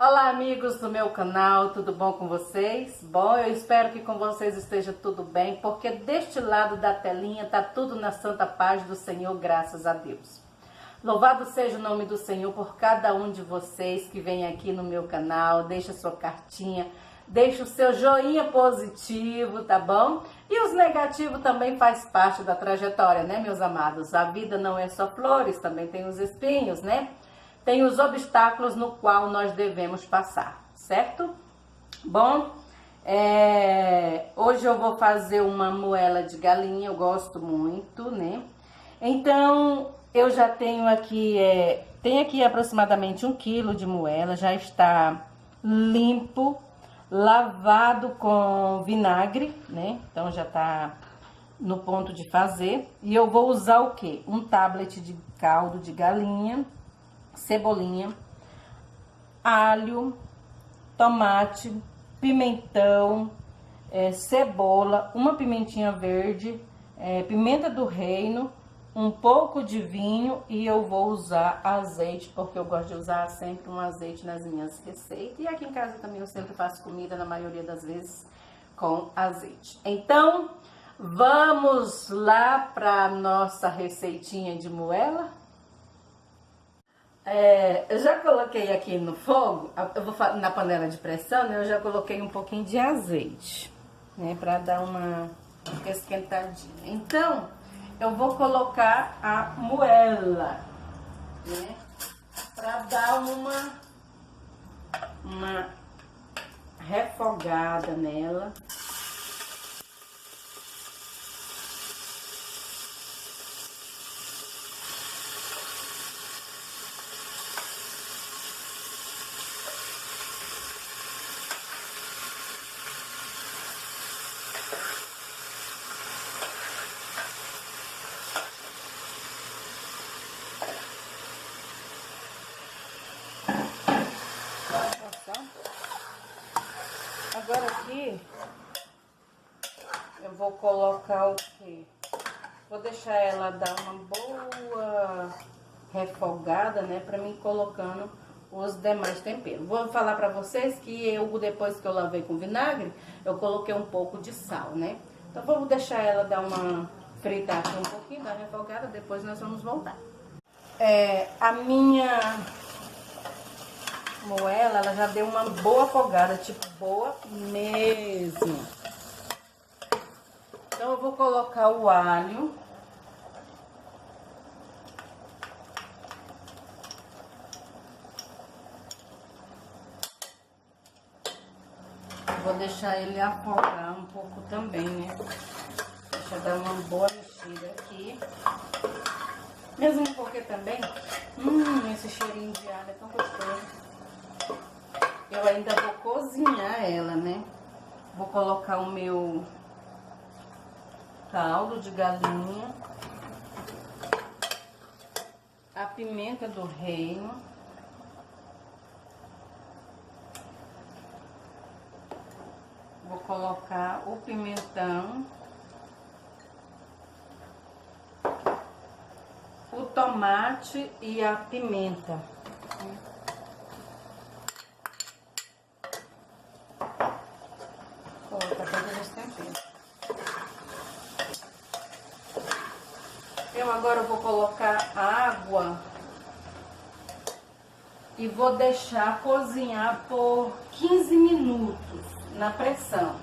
Olá, amigos do meu canal, tudo bom com vocês? Bom, eu espero que com vocês esteja tudo bem, porque deste lado da telinha tá tudo na santa paz do Senhor, graças a Deus. Louvado seja o nome do Senhor por cada um de vocês que vem aqui no meu canal, deixa sua cartinha, deixa o seu joinha positivo, tá bom? E os negativos também faz parte da trajetória, né, meus amados? A vida não é só flores, também tem os espinhos, né? Tem os obstáculos no qual nós devemos passar, certo? Bom, hoje eu vou fazer uma moela de galinha, eu gosto muito, né? Então, eu já tenho aqui, tem aqui aproximadamente 1 quilo de moela, já está limpo, lavado com vinagre, né? Então, já tá no ponto de fazer. E eu vou usar o quê? Um tablet de caldo de galinha, cebolinha, alho, tomate, pimentão, cebola, uma pimentinha verde, pimenta do reino, um pouco de vinho e eu vou usar azeite, porque eu gosto de usar sempre um azeite nas minhas receitas. E aqui em casa também eu sempre faço comida, na maioria das vezes, com azeite. Então, vamos lá para nossa receitinha de moela? Eu já coloquei aqui no fogo, na panela de pressão, né, eu já coloquei um pouquinho de azeite, né, para dar uma esquentadinha. Então, eu vou colocar a moela, né, para dar uma refogada nela. Agora aqui, eu vou colocar o quê? Vou deixar ela dar uma boa refogada, né? Pra mim colocando os demais temperos. Vou falar pra vocês que depois que eu lavei com vinagre, eu coloquei um pouco de sal, né? Então, vamos deixar ela dar uma fritar aqui um pouquinho, dar uma refogada, depois nós vamos voltar. A minha moela, ela já deu uma boa afogada, tipo, boa mesmo. Então, eu vou colocar o alho. Vou deixar ele afogar um pouco também, né? Deixa eu dar uma boa mexida aqui. Mesmo porque também, esse cheirinho de alho é tão gostoso. Eu ainda vou cozinhar ela, né? Vou colocar o meu caldo de galinha, a pimenta do reino, vou colocar o pimentão, o tomate e a pimenta. Agora eu vou colocar água e vou deixar cozinhar por 15 minutos na pressão.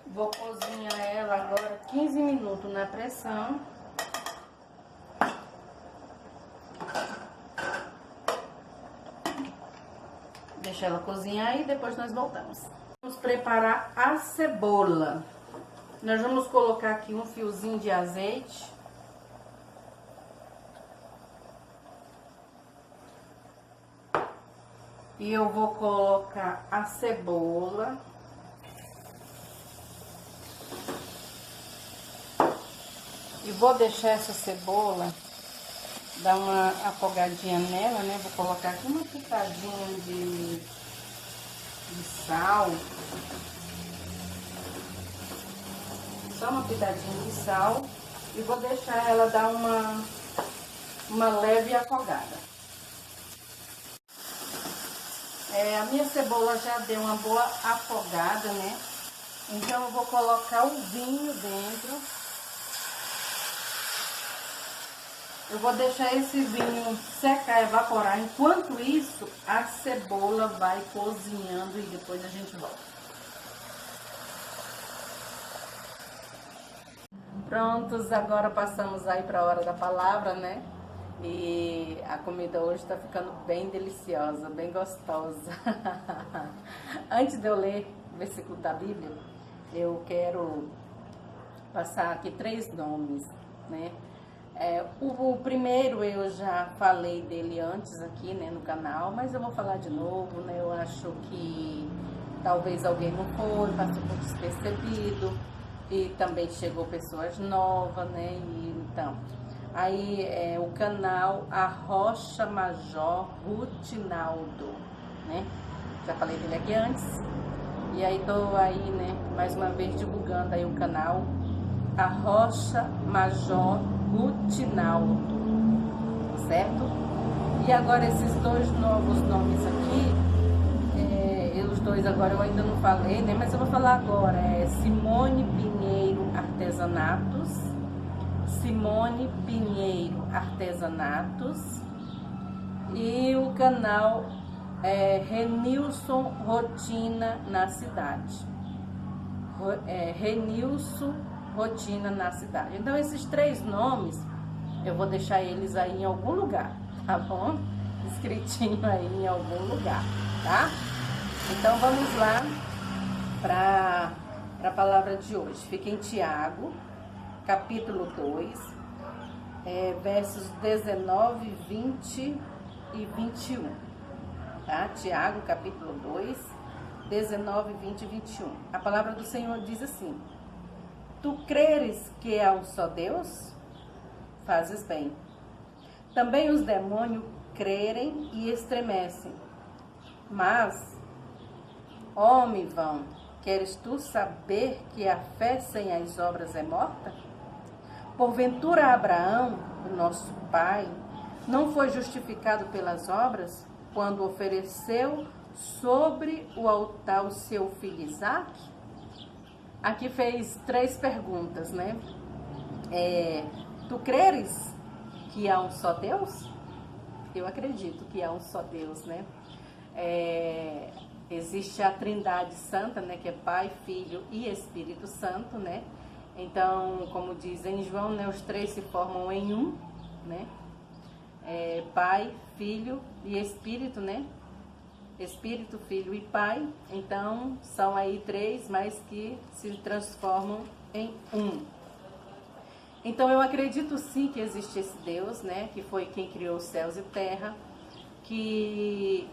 Vou cozinhar ela agora 15 minutos na pressão. Deixa ela cozinhar e depois nós voltamos. Vamos preparar a cebola. Nós vamos colocar aqui um fiozinho de azeite. E eu vou colocar a cebola. E vou deixar essa cebola dar uma afogadinha nela, né? Vou colocar aqui uma pitadinha de de sal. Só uma pitadinha de sal. E vou deixar ela dar uma leve afogada. A minha cebola já deu uma boa afogada, né? Então eu vou colocar o vinho dentro. Eu vou deixar esse vinho secar, evaporar. Enquanto isso, a cebola vai cozinhando e depois a gente volta. Prontos, agora passamos aí para a hora da palavra, né? E a comida hoje está ficando bem deliciosa, bem gostosa. Antes de eu ler o versículo da Bíblia, eu quero passar aqui 3 nomes, né? O primeiro eu já falei dele antes aqui, né, no canal, mas eu vou falar de novo, né? Eu acho que talvez alguém não foi, passou por despercebido e também chegou pessoas novas, né? E, então, aí o canal Arrocha Major Rutinaldo, né? Já falei dele aqui antes. E aí tô aí, né, mais uma vez divulgando aí o canal Arrocha Major Rutinaldo, certo? E agora esses 2 novos nomes aqui, os 2 agora eu ainda não falei, né? Mas eu vou falar agora, Simone Pinheiro Artesanatos, Simone Pinheiro Artesanatos e o canal Renilson Rotina na Cidade. Renilson Rotina na Cidade. Então esses 3 nomes eu vou deixar eles aí em algum lugar, tá bom? Escritinho aí em algum lugar, tá? Então vamos lá para a palavra de hoje. Fica em Tiago, capítulo 2, versos 19, 20 e 21. Tá? Tiago, capítulo 2, 19, 20 e 21. A palavra do Senhor diz assim: Tu creres que há um só Deus? Fazes bem. Também os demônios crerem e estremecem. Mas, homem vão, queres tu saber que a fé sem as obras é morta? Porventura Abraão, o nosso pai, não foi justificado pelas obras quando ofereceu sobre o altar o seu filho Isaque? Aqui fez 3 perguntas, né? Tu creres que há um só Deus? Eu acredito que há um só Deus, né? Existe a Trindade Santa, né? Que é Pai, Filho e Espírito Santo, né? Então, como diz em João, né? Os 3 se formam em um, né? Pai, Filho e Espírito, né? Espírito, Filho e Pai. Então, são aí 3, mas que se transformam em um. Então, eu acredito sim que existe esse Deus, né? Que foi quem criou os céus e terra, que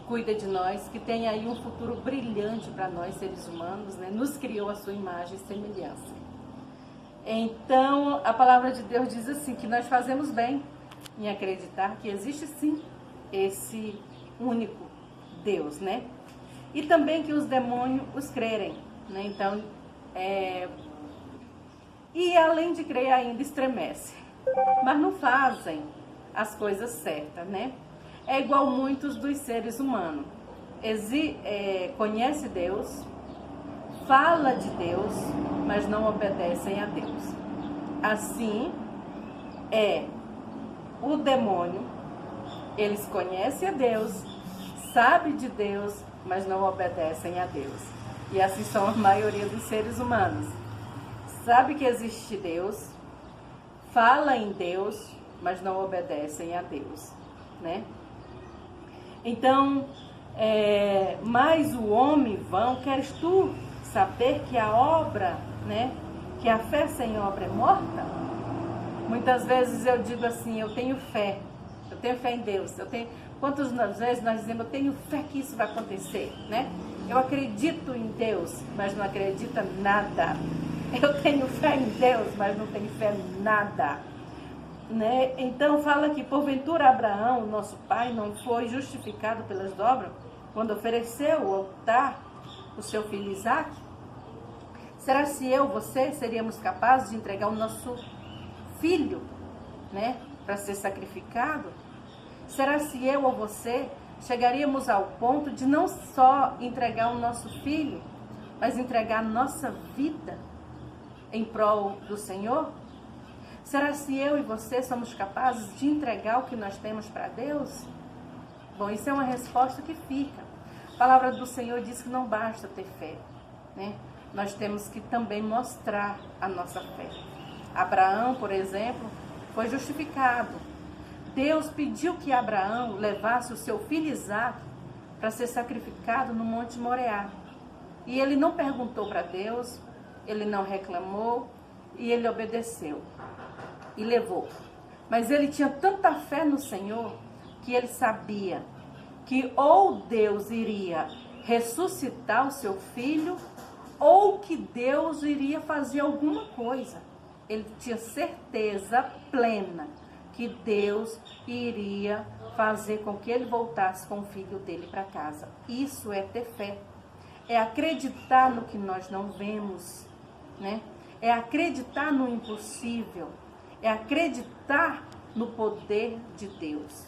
cuida de nós, que tem aí um futuro brilhante para nós, seres humanos, né? Nos criou a sua imagem e semelhança. Então, a palavra de Deus diz assim, que nós fazemos bem em acreditar que existe sim esse único Deus, né? E também que os demônios os crerem, né? Então, e além de crer ainda estremece, mas não fazem as coisas certas, né? É igual muitos dos seres humanos. Conhece Deus, fala de Deus, mas não obedecem a Deus. Assim o demônio, eles conhecem a Deus, sabem de Deus, mas não obedecem a Deus. E assim são a maioria dos seres humanos. Sabe que existe Deus, fala em Deus, mas não obedecem a Deus, né? Então, mas o homem vão, queres tu saber que a obra, né? Que a fé sem obra é morta? Muitas vezes eu digo assim, eu tenho fé em Deus, quantas vezes nós dizemos, eu tenho fé que isso vai acontecer, né? Eu acredito em Deus, mas não acredito em nada. Eu tenho fé em Deus, mas não tenho fé em nada, né? Então fala que porventura Abraão, nosso pai, não foi justificado pelas obras quando ofereceu ao altar o seu filho Isaque? Será se eu, você, seríamos capazes de entregar o nosso filho, né, para ser sacrificado? Será se eu ou você chegaríamos ao ponto de não só entregar o nosso filho, mas entregar a nossa vida em prol do Senhor? Será se eu e você somos capazes de entregar o que nós temos para Deus? Bom, isso é uma resposta que fica. A palavra do Senhor diz que não basta ter fé, né? Nós temos que também mostrar a nossa fé. Abraão, por exemplo, foi justificado. Deus pediu que Abraão levasse o seu filho Isaque para ser sacrificado no Monte Moriá. E ele não perguntou para Deus, ele não reclamou e ele obedeceu e levou. Mas ele tinha tanta fé no Senhor que ele sabia que ou Deus iria ressuscitar o seu filho ou que Deus iria fazer alguma coisa. Ele tinha certeza plena que Deus iria fazer com que ele voltasse com o filho dele para casa. Isso é ter fé. É acreditar no que nós não vemos, né? É acreditar no impossível. É acreditar no poder de Deus.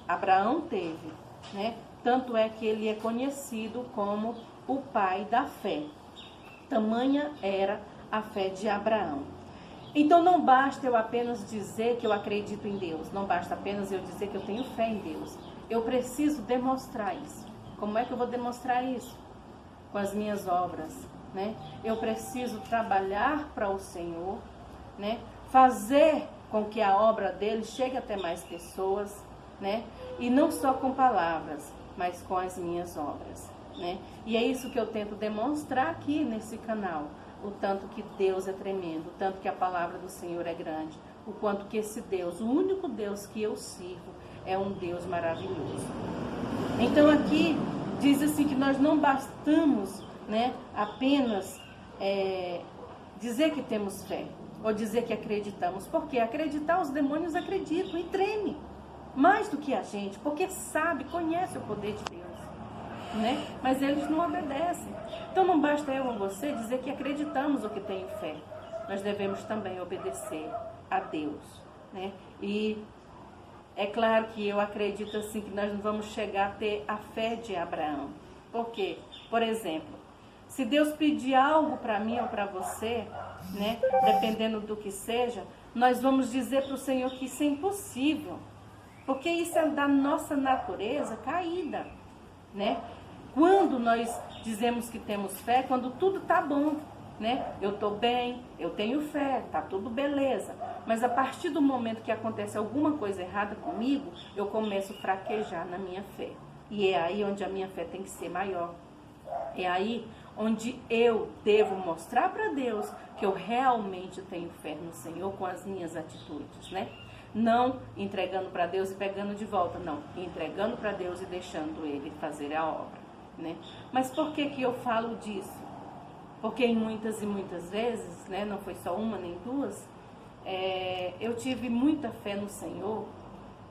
Abraão teve, né? Tanto é que ele é conhecido como o pai da fé. Tamanha era a fé de Abraão. Então não basta eu apenas dizer que eu acredito em Deus. Não basta apenas eu dizer que eu tenho fé em Deus. Eu preciso demonstrar isso. Como é que eu vou demonstrar isso? Com as minhas obras, né? Eu preciso trabalhar para o Senhor, né? Fazer com que a obra dele chegue até mais pessoas, né? E não só com palavras, mas com as minhas obras, né? E é isso que eu tento demonstrar aqui nesse canal. O tanto que Deus é tremendo, o tanto que a palavra do Senhor é grande, o quanto que esse Deus, o único Deus que eu sirvo, é um Deus maravilhoso. Então aqui diz assim que nós não bastamos, né, apenas dizer que temos fé, ou dizer que acreditamos, porque acreditar os demônios acreditam e tremem, mais do que a gente, porque sabe, conhece o poder de Deus. Né? Mas eles não obedecem. Então não basta eu ou você dizer que acreditamos ou que tenho fé. Nós devemos também obedecer a Deus, né? E é claro que eu acredito assim que nós não vamos chegar a ter a fé de Abraão. Por quê? Por exemplo, se Deus pedir algo para mim ou para você, né, dependendo do que seja, nós vamos dizer para o Senhor que isso é impossível, porque isso é da nossa natureza caída, né? Quando nós dizemos que temos fé, quando tudo está bom, né? Eu estou bem, eu tenho fé, está tudo beleza. Mas a partir do momento que acontece alguma coisa errada comigo, eu começo a fraquejar na minha fé. E é aí onde a minha fé tem que ser maior. É aí onde eu devo mostrar para Deus que eu realmente tenho fé no Senhor com as minhas atitudes, né? Não entregando para Deus e pegando de volta, não. Entregando para Deus e deixando Ele fazer a obra, né? Mas por que que eu falo disso? Porque em muitas e muitas vezes, né, não foi só uma nem duas, eu tive muita fé no Senhor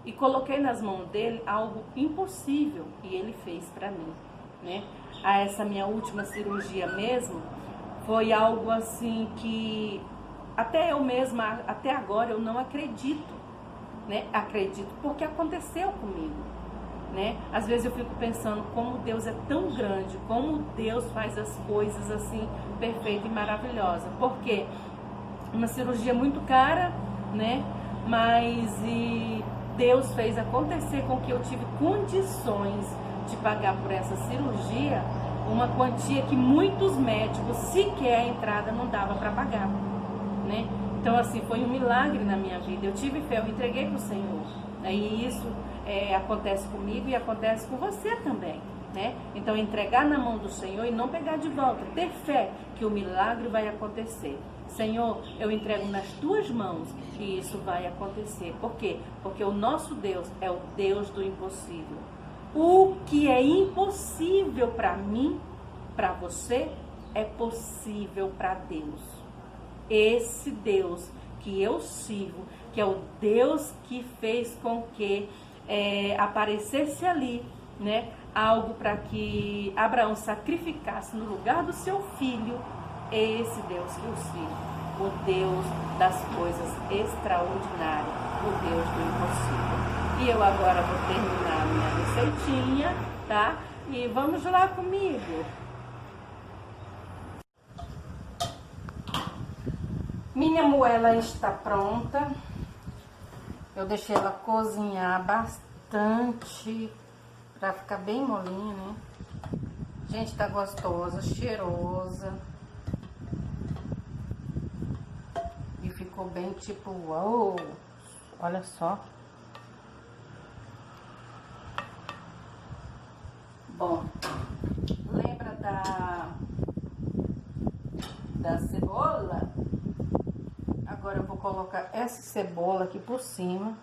e coloquei nas mãos dele algo impossível e ele fez para mim, né? Essa minha última cirurgia mesmo foi algo assim que até eu mesma, até agora eu não acredito, né? Acredito porque aconteceu comigo, né? Às vezes eu fico pensando como Deus é tão grande, como Deus faz as coisas assim perfeita e maravilhosa. Porque uma cirurgia muito cara, né? Mas Deus fez acontecer com que eu tive condições de pagar por essa cirurgia uma quantia que muitos médicos sequer a entrada não dava para pagar, né? Então assim, foi um milagre na minha vida. Eu tive fé, eu entreguei para o Senhor, né? E isso acontece comigo e acontece com você também, né? Então entregar na mão do Senhor e não pegar de volta, ter fé que o milagre vai acontecer. Senhor, eu entrego nas tuas mãos e isso vai acontecer. Por quê? Porque o nosso Deus é o Deus do impossível. O que é impossível para mim, para você, é possível para Deus. Esse Deus que eu sirvo, que é o Deus que fez com que aparecesse ali, né, algo para que Abraão sacrificasse no lugar do seu filho, esse Deus que eu sirvo, o Deus das coisas extraordinárias, o Deus do impossível. E eu agora vou terminar minha receitinha, tá? E vamos lá comigo. Minha moela está pronta. Eu deixei ela cozinhar bastante para ficar bem molinha, né? Gente, tá gostosa, cheirosa. E ficou bem tipo, uau! Olha só. Bom, lembra da cebola? Agora eu vou colocar essa cebola aqui por cima.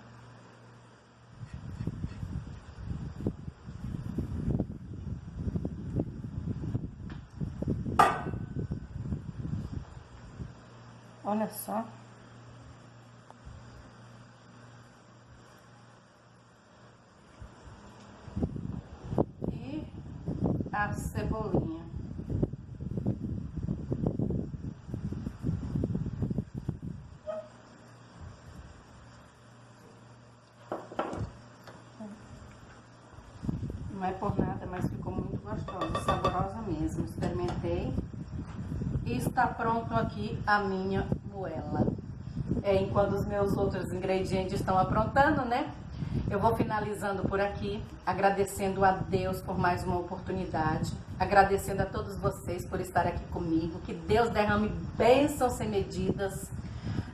Olha só. E a cebolinha. Não é por nada, mas ficou muito gostosa, saborosa mesmo. Experimentei. E está pronto aqui a minha moela. Enquanto os meus outros ingredientes estão aprontando, né? Eu vou finalizando por aqui, agradecendo a Deus por mais uma oportunidade, agradecendo a todos vocês por estar aqui comigo, que Deus derrame bênçãos sem medidas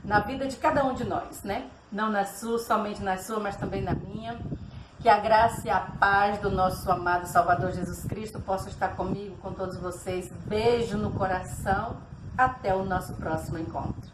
na vida de cada um de nós, né? Não na sua, somente na sua, mas também na minha. Que a graça e a paz do nosso amado Salvador Jesus Cristo possa estar comigo, com todos vocês. Beijo no coração. Até o nosso próximo encontro.